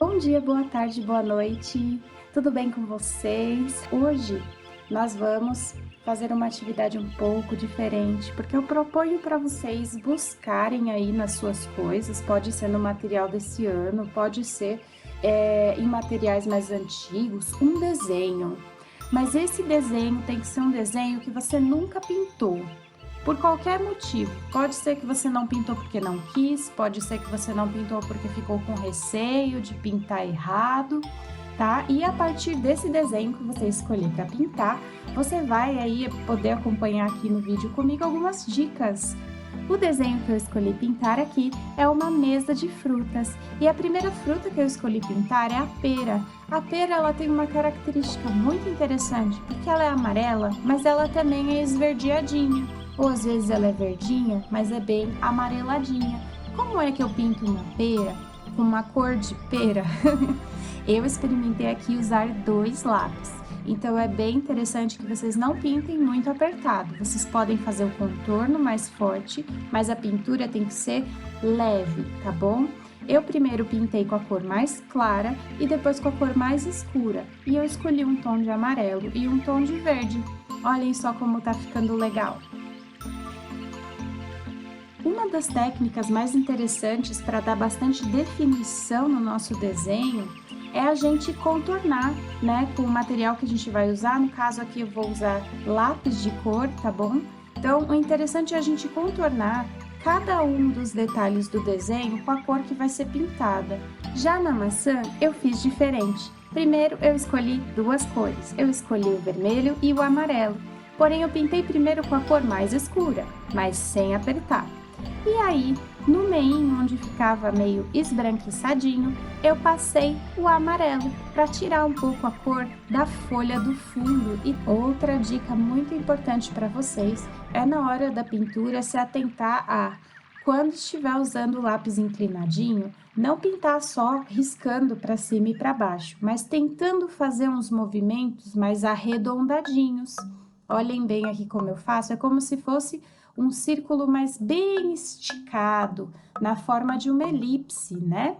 Bom dia, boa tarde, boa noite, tudo bem com vocês? Hoje nós vamos fazer uma atividade um pouco diferente, porque eu proponho para vocês buscarem aí nas suas coisas, pode ser no material desse ano, pode ser em materiais mais antigos, um desenho. Mas esse desenho tem que ser um desenho que você nunca pintou. Por qualquer motivo, pode ser que você não pintou porque não quis, pode ser que você não pintou porque ficou com receio de pintar errado, tá? E a partir desse desenho que você escolher para pintar, você vai aí poder acompanhar aqui no vídeo comigo algumas dicas. O desenho que eu escolhi pintar aqui é uma mesa de frutas, e a primeira fruta que eu escolhi pintar é a pera. A pera ela tem uma característica muito interessante, porque ela é amarela, mas ela também é esverdeadinha. Ou às vezes ela é verdinha, mas é bem amareladinha. Como é que eu pinto uma pera com uma cor de pera? Eu experimentei aqui usar 2 lápis. Então é bem interessante que vocês não pintem muito apertado. Vocês podem fazer o contorno mais forte, mas a pintura tem que ser leve, tá bom? Eu primeiro pintei com a cor mais clara e depois com a cor mais escura. E eu escolhi um tom de amarelo e um tom de verde. Olhem só como tá ficando legal. Uma das técnicas mais interessantes para dar bastante definição no nosso desenho é a gente contornar, né, com o material que a gente vai usar. No caso aqui eu vou usar lápis de cor, tá bom? Então o interessante é a gente contornar cada um dos detalhes do desenho com a cor que vai ser pintada. Já na maçã eu fiz diferente. Primeiro eu escolhi 2 cores, eu escolhi o vermelho e o amarelo. Porém eu pintei primeiro com a cor mais escura, mas sem apertar. E aí, no meio onde ficava meio esbranquiçadinho, eu passei o amarelo para tirar um pouco a cor da folha do fundo. E outra dica muito importante para vocês é na hora da pintura se atentar a, quando estiver usando o lápis inclinadinho, não pintar só riscando para cima e para baixo, mas tentando fazer uns movimentos mais arredondadinhos. Olhem bem aqui como eu faço, é como se fosse um círculo mais bem esticado, na forma de uma elipse, né?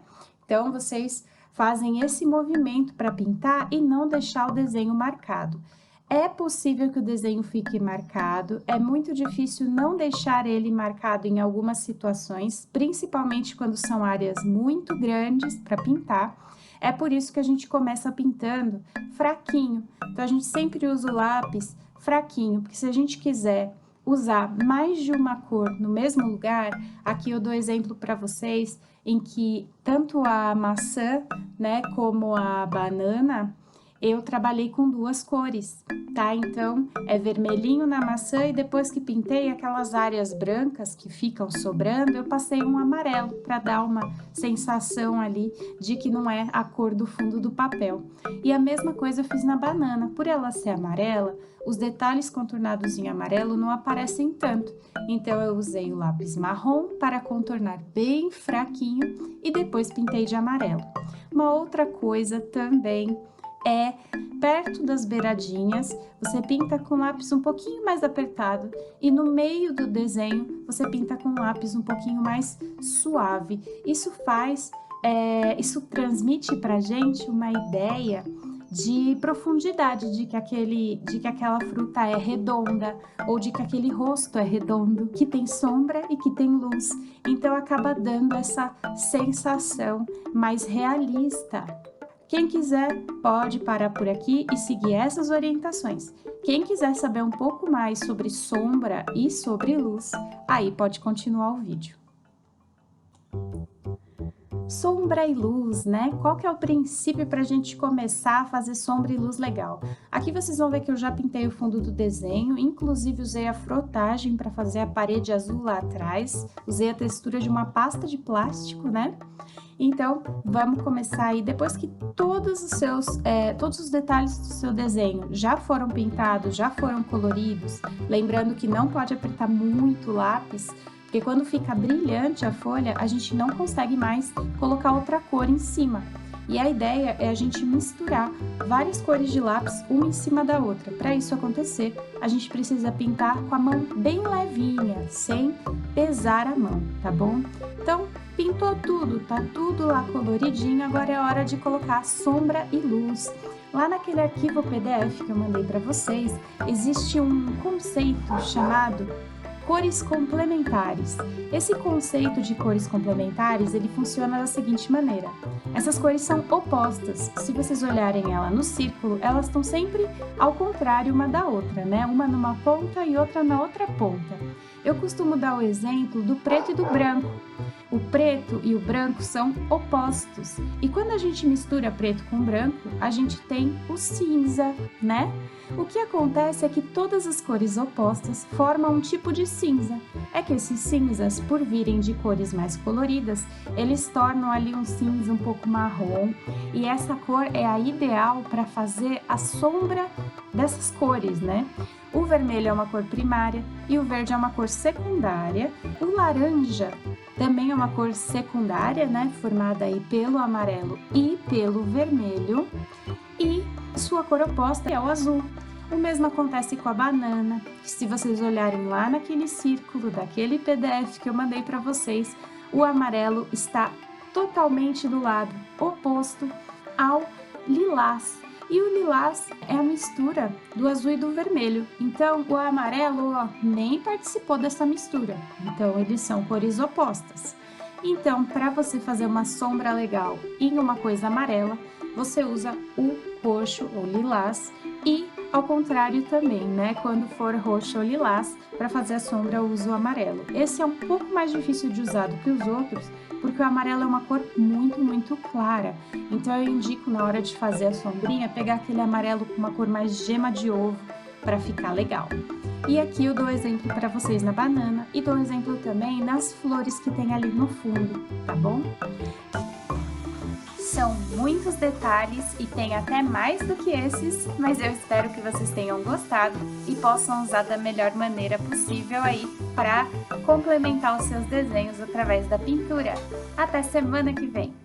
Então, vocês fazem esse movimento para pintar e não deixar o desenho marcado. É possível que o desenho fique marcado, é muito difícil não deixar ele marcado em algumas situações, principalmente quando são áreas muito grandes para pintar. É por isso que a gente começa pintando fraquinho. Então, a gente sempre usa o lápis fraquinho, porque se a gente quiser usar mais de uma cor no mesmo lugar, aqui eu dou exemplo para vocês em que tanto a maçã, né, como a banana, eu trabalhei com 2 cores, tá? Então, é vermelhinho na maçã e depois que pintei aquelas áreas brancas que ficam sobrando, eu passei um amarelo para dar uma sensação ali de que não é a cor do fundo do papel. E a mesma coisa eu fiz na banana, por ela ser amarela, os detalhes contornados em amarelo não aparecem tanto. Então, eu usei o lápis marrom para contornar bem fraquinho e depois pintei de amarelo. Uma outra coisa também é perto das beiradinhas, você pinta com lápis um pouquinho mais apertado e no meio do desenho você pinta com lápis um pouquinho mais suave. Isso transmite pra gente uma ideia de profundidade, de que aquela fruta é redonda, ou de que aquele rosto é redondo, que tem sombra e que tem luz. Então acaba dando essa sensação mais realista. Quem quiser pode parar por aqui e seguir essas orientações. Quem quiser saber um pouco mais sobre sombra e sobre luz, aí pode continuar o vídeo. Sombra e luz, né? Qual que é o princípio para a gente começar a fazer sombra e luz legal? Aqui vocês vão ver que eu já pintei o fundo do desenho, inclusive usei a frotagem para fazer a parede azul lá atrás, usei a textura de uma pasta de plástico, né? Então, vamos começar aí, depois que todos os detalhes do seu desenho já foram pintados, já foram coloridos, lembrando que não pode apertar muito o lápis, porque quando fica brilhante a folha, a gente não consegue mais colocar outra cor em cima. E a ideia é a gente misturar várias cores de lápis uma em cima da outra. Para isso acontecer, a gente precisa pintar com a mão bem levinha, sem pesar a mão, tá bom? Então, pintou tudo, tá tudo lá coloridinho, agora é hora de colocar sombra e luz. Lá naquele arquivo PDF que eu mandei para vocês, existe um conceito chamado cores complementares. Esse conceito de cores complementares, ele funciona da seguinte maneira. Essas cores são opostas. Se vocês olharem ela no círculo, elas estão sempre ao contrário uma da outra, né? Uma numa ponta e outra na outra ponta. Eu costumo dar o exemplo do preto e do branco. O preto e o branco são opostos. E quando a gente mistura preto com branco, a gente tem o cinza, né? O que acontece é que todas as cores opostas formam um tipo de cinza. É que esses cinzas, por virem de cores mais coloridas, eles tornam ali um cinza um pouco marrom. E essa cor é a ideal para fazer a sombra dessas cores, né? O vermelho é uma cor primária e o verde é uma cor secundária. O laranja também é uma cor secundária, né? Formada aí pelo amarelo e pelo vermelho. E sua cor oposta é o azul. O mesmo acontece com a banana, que se vocês olharem lá naquele círculo daquele PDF que eu mandei para vocês, o amarelo está totalmente do lado oposto ao lilás. E o lilás é a mistura do azul e do vermelho. Então, o amarelo nem participou dessa mistura. Então, eles são cores opostas. Então, para você fazer uma sombra legal em uma coisa amarela, você usa o roxo ou lilás e ao contrário também, né? Quando for roxo ou lilás, para fazer a sombra eu uso o amarelo. Esse é um pouco mais difícil de usar do que os outros, porque o amarelo é uma cor muito clara. Então eu indico na hora de fazer a sombrinha, pegar aquele amarelo com uma cor mais gema de ovo para ficar legal. E aqui eu dou exemplo para vocês na banana e dou exemplo também nas flores que tem ali no fundo, tá bom? São muitos detalhes e tem até mais do que esses, mas eu espero que vocês tenham gostado e possam usar da melhor maneira possível aí para complementar os seus desenhos através da pintura. Até semana que vem!